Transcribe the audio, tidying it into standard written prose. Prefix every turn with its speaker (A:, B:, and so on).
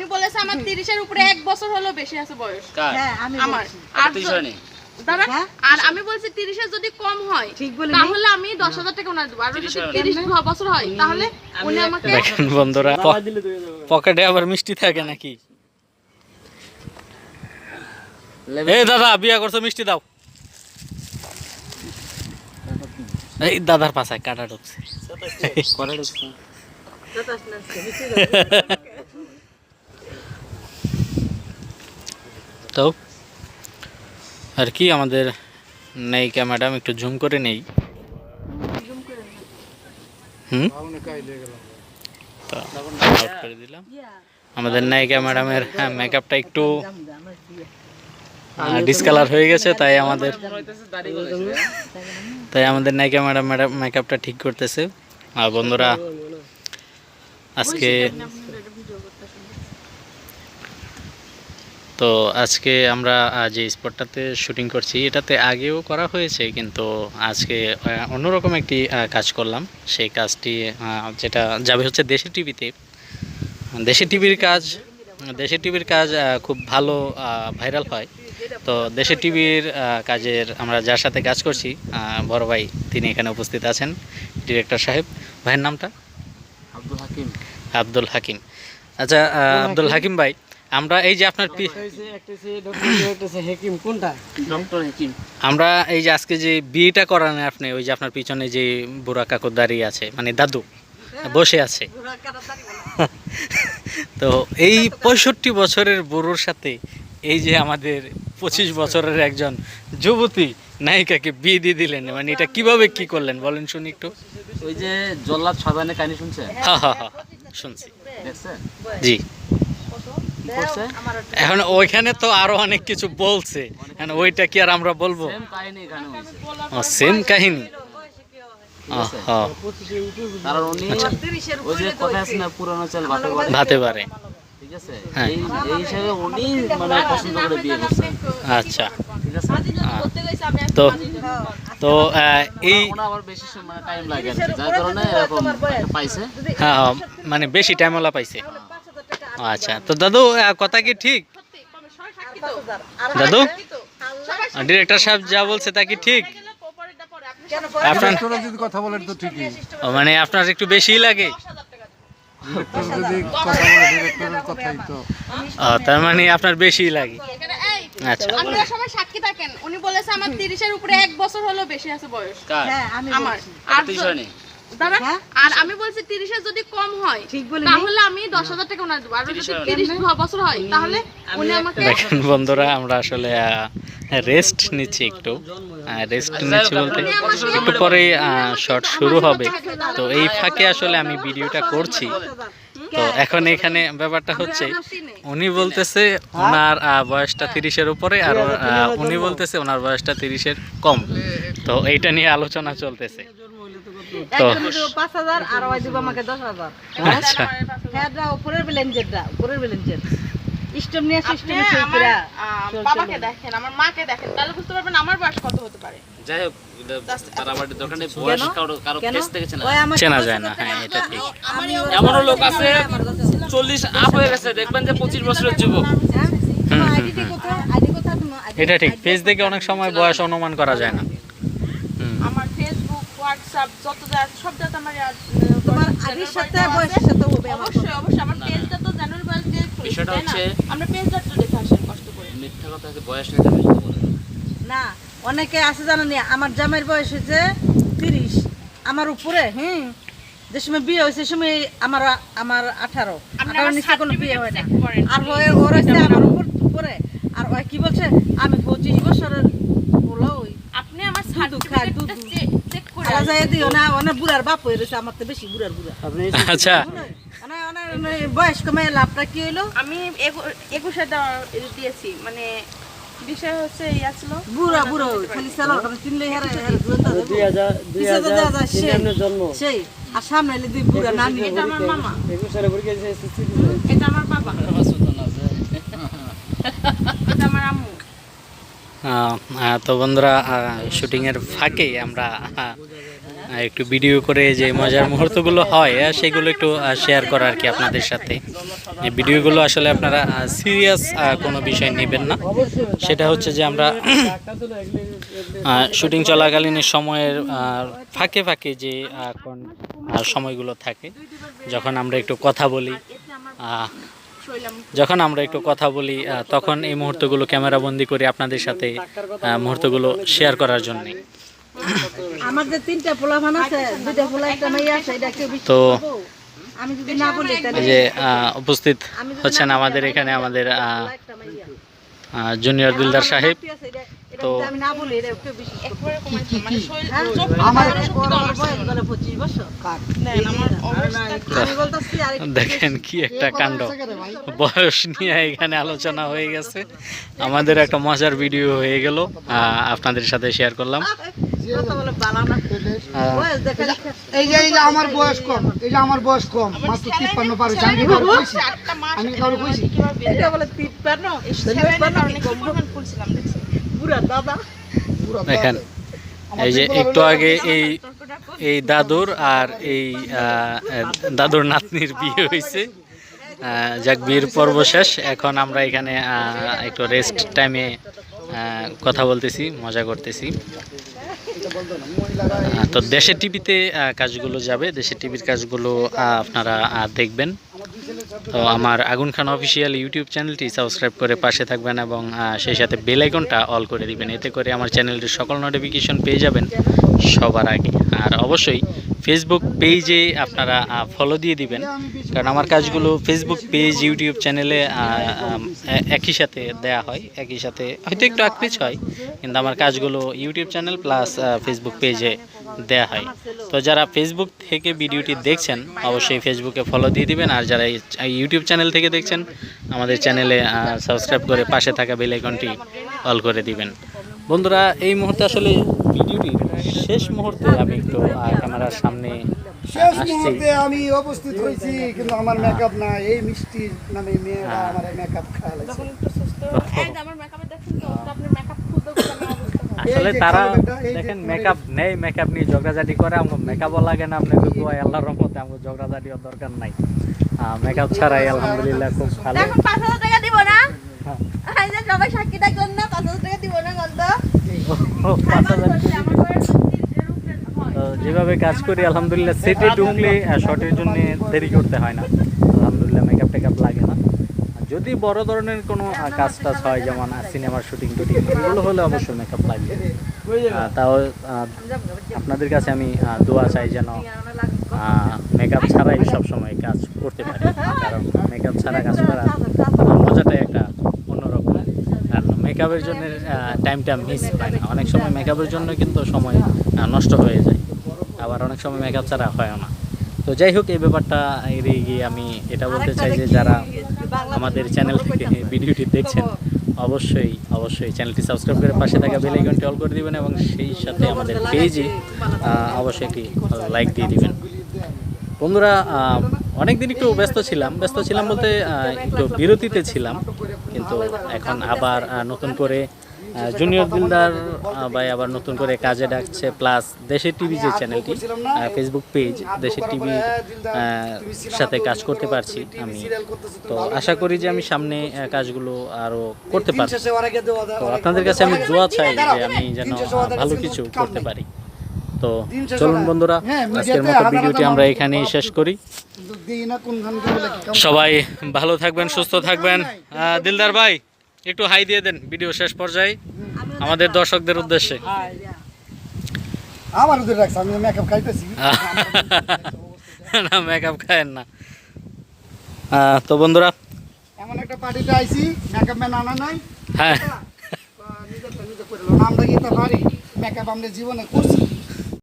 A: উনি বলেছে আমার 30 এর উপরে 1 বছর হলো বেশি আছে বয়স।
B: হ্যাঁ আমি
A: আমার
B: আর 30 হয়নি
A: দাদা আর আমি বলছি 30 এর যদি কম হয় তাহলে আমি 10,000 টাকা ওনার দেব। আর যদি 30 বছর হয় তাহলে উনি আমাকে
C: দেখেন বন্ধুরা পকেটে আবার মিষ্টি থাকে নাকি। এই দাদা বিয়া করছো মিষ্টি দাও। এই দাদার পাশায় কাটা ঢুকছে তো আর কি আমাদের নায়িকা ম্যাডাম একটু জুম করে নেই। তো আউট করে দিলাম। আমাদের নায়িকা ম্যাডামের মেকআপটা একটু ডিসকালার হয়ে গেছে, তাই আমাদের নায়িকা ম্যাডাম মেকআপটা ঠিক করতেছে। আর বন্ধুরা আজকে আমরা যে স্পটটাতে শুটিং করছি এটাতে আগেও করা হয়েছে, কিন্তু আজকে অন্যরকম একটি কাজ করলাম। সেই কাজটি যেটা যাবে হচ্ছে দেশি টিভিতে। দেশি টিভির কাজ খুব ভালো ভাইরাল হয়। তো দেশি টিভির কাজের আমরা যার সাথে কাজ করছি বড় ভাই, তিনি এখানে উপস্থিত আছেন, ডিরেক্টর সাহেব। ভাইয়ের নামটা? আব্দুল হাকিম। আচ্ছা আব্দুল হাকিম ভাই, আমরা এই যে আপনার আমরা এই যে আজকে যে বিয়েটা করান আপনি, ওই যে আপনার পিছনে যে বুড়া কাকু দাঁড়িয়ে আছে, মানে দাদু বসে আছে, তো এই 65 বছরের বুড়োর সাথে এই যে আমাদের 25 বছরের একজন যুবতী নায়িকাকে বিয়ে দিয়ে দিলেন, মানে এটা কিভাবে কি করলেন বলেন শুনি একটু।
B: ওই যে জল্লাদ শাহজাহানের কাহিনী শুনছেন?
C: হ্যাঁ হ্যাঁ হ্যাঁ শুনছি। জি। এখন ওইখানে তো আরো অনেক কিছু বলছে, ওইটা কি আর আমরা বলবো? সেম কাহিনী। ভাতে পারে। আচ্ছা তো তো এই হ্যাঁ মানে বেশি টাইমওয়ালা পাইছে। আচ্ছা তো দাদু কথা কি ঠিক? দাদু ডিরেক্টর সাহেব যা বলছে তা কি ঠিক? আপনার কথা বলেন তো ঠিকই, মানে আপনার একটু বেশিই লাগে। তার মানে আপনার বেশিই লাগে। আচ্ছা
A: আপনারা সবাই সাক্ষী থাকেন, উনি বলেছে আমার 30 এর উপরে 1 বছর হলো বেশি আছে বয়স।
B: হ্যাঁ
A: আমার আর 30 হয়নি দাদা। আর আমি বলছি 30 এর যদি কম হয় তাহলে আমি 10,000 টাকা ওনার দেব। আর যদি 30 বছর হয় তাহলে উনি আমাকে
C: দেখেন বন্ধুরা, আমরা আসলে রেস্ট নিচ্ছি, একটু রেস্ট নিচ্ছি বলতে একটু পরেই শর্ট শুরু হবে। তো এই ফাঁকে আসলে আমি ভিডিওটা করছি। তো এখন এখানে ব্যাপারটা হচ্ছে উনি বলতেছে ওনার বয়সটা 30 এর উপরে, আর উনি বলতেছে ওনার বয়সটা 30 এর কম। তো এইটা নিয়ে আলোচনা চলতেছে। তো
D: 5,000 আর ওই দিব আমাকে 10,000।
C: আচ্ছা
D: হেডটা উপরের ব্লেঞ্জেটটা, উপরের ব্লেঞ্জেট স্টপ নিয়ে সিস্টেম সেইরা।
A: বাবাকে দেখেন, আমার মাকে দেখেন, তাহলে বুঝতে পারবেন আমার বয়স কত হতে পারে।
B: যাই হোক, তার আবার দোকানে বয়স কারো কেস থেকে
C: চেনা যায় না। হ্যাঁ এটা ঠিক।
B: এমনও লোক আছে 40 আপ হয়ে গেছে, দেখবেন যে 25 বছরের যুবক।
C: এটা ঠিক, ফেস দেখে অনেক সময় বয়স অনুমান করা যায় না।
A: আমার ফেসবুক হোয়াটসঅ্যাপ যত যা আছে সব যত আমার
D: তোমার আগের সাথে বয়সের সাথে হবে।
A: অবশ্যই অবশ্যই আমার পেজটা তো জানুয়ারি বয়স দিয়ে
B: বিষয়টা হচ্ছে
A: আমরা পেজটা একটু দেখে আসেন কষ্ট করে।
B: মিথ্যা কথা আছে, বয়স নিতে বেশি বলে
D: না। অনেকে আছে জানেন, আমার জামাইয়ের বয়স হয়েছে 30 আমার উপরে। যে সময় বিয়ে হয়েছে সময় আমার 18 নিচে কোনো বিয়ে হয় না। আর ওর হয়েছে আমার উপরে। আর ওই কি বলছে আমি 25 বছরের বলো।
A: আপনি আমার সার্টিফিকেটটা চেক করে
D: যায় দিও না। অনেক বুড়ার বাপ হয়ে রয়েছে, আমার তো বেশি বুড়ার বুড়া।
C: আচ্ছা
D: বয়স কমে লাভটা কি হইলো?
A: আমি 21 দিয়েছি, মানে বিষয় হচ্ছে ইয়া ছিল
D: বুড়া বুড়া খালি সালার করে চিনলে হারে 2000 জন্ম সেই। আর সামনে এলে দুই বুড়া নানি।
A: এটা আমার মামা, এটা আমার বাবা, এটা আমার আম্মু।
C: তো বন্ধুরা শুটিংয়ের ফাঁকে আমরা একটু ভিডিও করে যে মজার মুহূর্তগুলো হয় সেগুলো একটু শেয়ার করা আর কি আপনাদের সাথে। এই ভিডিওগুলো আসলে আপনারা সিরিয়াস কোনো বিষয় নেবেন না। সেটা হচ্ছে যে আমরা শুটিং চলাকালীন সময়ের ফাঁকে ফাঁকে যে সময়গুলো থাকে, যখন আমরা একটু কথা বলি তখন এই মুহূর্তগুলো ক্যামেরাবন্দি করে আপনাদের সাথে মুহূর্তগুলো শেয়ার করার জন্যে।
D: আমার যে 3টা পোলাপান আছে, 2টা পোলা একটা মেয়ে আছে, এটা কেউ বিশ্বাস
C: তো
D: করবো? আমি যদি না বলি তাহলে
C: এই যে উপস্থিত হচ্ছেন আমাদের এখানে আমাদের জুনিয়র দিলদার সাহেব। তো
D: আমি না বলি এটা কেউ বিশ্বাস করবে?
A: আমার
D: বয়স বলে 25 বছর। আমি বলতেছি আর
C: দেখেন কি একটা কাণ্ড, বয়স নিয়ে এখানে আলোচনা হয়ে গেছে। আমাদের একটা মজার ভিডিও হয়ে গেল, আপনাদের সাথে শেয়ার করলাম।
D: কথা বলে বালানা বয়স দেখে
E: এই যে আমার বয়স কম, আমার বয়স কম, মাত্র 53 পারে। আমি কারো কইছি,
D: এটা বলে 53 বুড়া দাদা।
C: দেখেন এই যে একটু আগে এই দাদুর আর এই দাদুর নাতনির বিয়ে হয়েছে। যাক, বিয়ের পর্ব শেষ। এখন আমরা এখানে একটু রেস্ট টাইমে কথা বলতেছি, মজা করতেছি। তো দেশের টিভিতে কাজগুলো যাবে, দেশের টিভির কাজগুলো আপনারা দেখবেন। তো আমার আগুন খান অফিসিয়াল ইউটিউব চ্যানেলটি সাবস্ক্রাইব করে পাশে থাকবেন এবং সেই সাথে বেল আইকনটা অল করে দিবেন। এতে করে আমার চ্যানেলটির সকল নোটিফিকেশন পেয়ে যাবেন সবার আগে। আর অবশ্যই ফেসবুক পেজে আপনারা ফলো দিয়ে দিবেন, কারণ আমার কাজগুলো ফেসবুক পেজ, ইউটিউব চ্যানেলে একই সাথে দেয়া হয়। একই সাথে হয়তো একটু আকৃচ হয়, কিন্তু আমার কাজগুলো ইউটিউব চ্যানেল প্লাস ফেসবুক পেজে দেয়া হয়। তো যারা ফেসবুক থেকে ভিডিওটি দেখছেন অবশ্যই ফেসবুকে ফলো দিয়ে দিবেন, আর যারা ইউটিউব চ্যানেল থেকে দেখছেন আমাদের চ্যানেলে সাবস্ক্রাইব করে পাশে থাকা বেল আইকনটি অল করে দিবেন। বন্ধুরা, এই মুহূর্তে আসলে ভিডিওটি শেষ মুহূর্তে আমি একটু ক্যামেরার সামনে
E: শেষ মুহূর্তে আমি উপস্থিত হয়েছি, কিন্তু আমার মেকআপ না। এই মিষ্টি নামে মেয়েরা আমার মেকআপ খাওয়াইছে।
C: আসলে তারা দেখেন মেকআপ নেই, মেকআপ নিয়ে ঝগড়াঝাটি করে। আমার মেকআপও লাগে না, আপনাকে দোয়া আল্লাহর রহমতে আমার ঝগড়াঝাটিও দরকার নাই। মেকআপ ছাড়াই আলহামদুলিল্লাহ খুব ভালো।
A: এখন 5000 টাকা দিব না? এই যে সবাই সাক্ষী থাকলেন না, 5000 টাকা দিব না গন্ত?
C: তো যেভাবে কাজ করি আলহামদুলিল্লাহ, সেটে ঢুকলে শর্টের জন্য দেরি করতে হয় না, আলহামদুলিল্লাহ মেকআপ টেকআপ লাগে না। যদি বড় ধরনের কোনো কাজ টাজ হয়, যেমন সিনেমার শুটিং টুটিং, এগুলো হলে অবশ্যই মেকআপ লাগবে। তাও আপনাদের কাছে আমি দোয়া চাই যেন মেকআপ ছাড়াই সবসময় কাজ করতে পারি, কারণ মেকআপ ছাড়া কাজ করা মজাটাই একটা অন্যরকম। কারণ মেকআপের জন্য টাইমটা মিস হয় না, অনেক সময় মেকআপের জন্য কিন্তু সময় নষ্ট হয়ে যায়, আবার অনেক সময় মেকআপ ছাড়া হয় না। তো যাই হোক, এই ব্যাপারটা এড়িয়ে গিয়ে আমি এটা বলতে চাই যে যারা আমাদের চ্যানেল থেকে ভিডিওটি দেখছেন অবশ্যই চ্যানেলটি সাবস্ক্রাইব করে পাশে থাকা বেল আইকনটি অল করে দিবেন এবং সেই সাথে আমাদের পেজে অবশ্যই একটি লাইক দিয়ে দিবেন। বন্ধুরা, অনেক দিন একটু ব্যস্ত ছিলাম বলতে একটু বিরতিতে ছিলাম, কিন্তু এখন আবার নতুন করে জুনিয়র দিলদার ভাই আবার নতুন করে কাজে ডাকছে, প্লাস দেশের টিভি যে চ্যানেলটি, ফেসবুক পেজ দেশের টিভি সাথে কাজ করতে পারছি আমি। তো আশা করি যে আমি সামনে কাজগুলো আরও করতে পারছি। তো আপনাদের কাছে আমি দোয়া চাই যে আমি যেন ভালো কিছু করতে পারি। তো চলুন বন্ধুরা, আজকের মতো ভিডিওটি আমরা এখানেই শেষ করি। সবাই ভালো থাকবেন, সুস্থ থাকবেন। দিলদার ভাই একটু হাই দিয়ে দেন ভিডিও শেষ পর্যায়ে আমাদের দর্শকদের উদ্দেশ্যে।
E: আমার উদ্দেশ্যে রাখছি, আমি মেকআপ খাইতেছি
C: না, মেকআপ খায়েন না। তো বন্ধুরা,
E: এমন একটা পার্টিতে আইছি, মেকআপ ম্যান আনা নাই।
C: হ্যাঁ,
E: আমরা কি তা পারি? মেকআপ আমরা জীবনে করছি।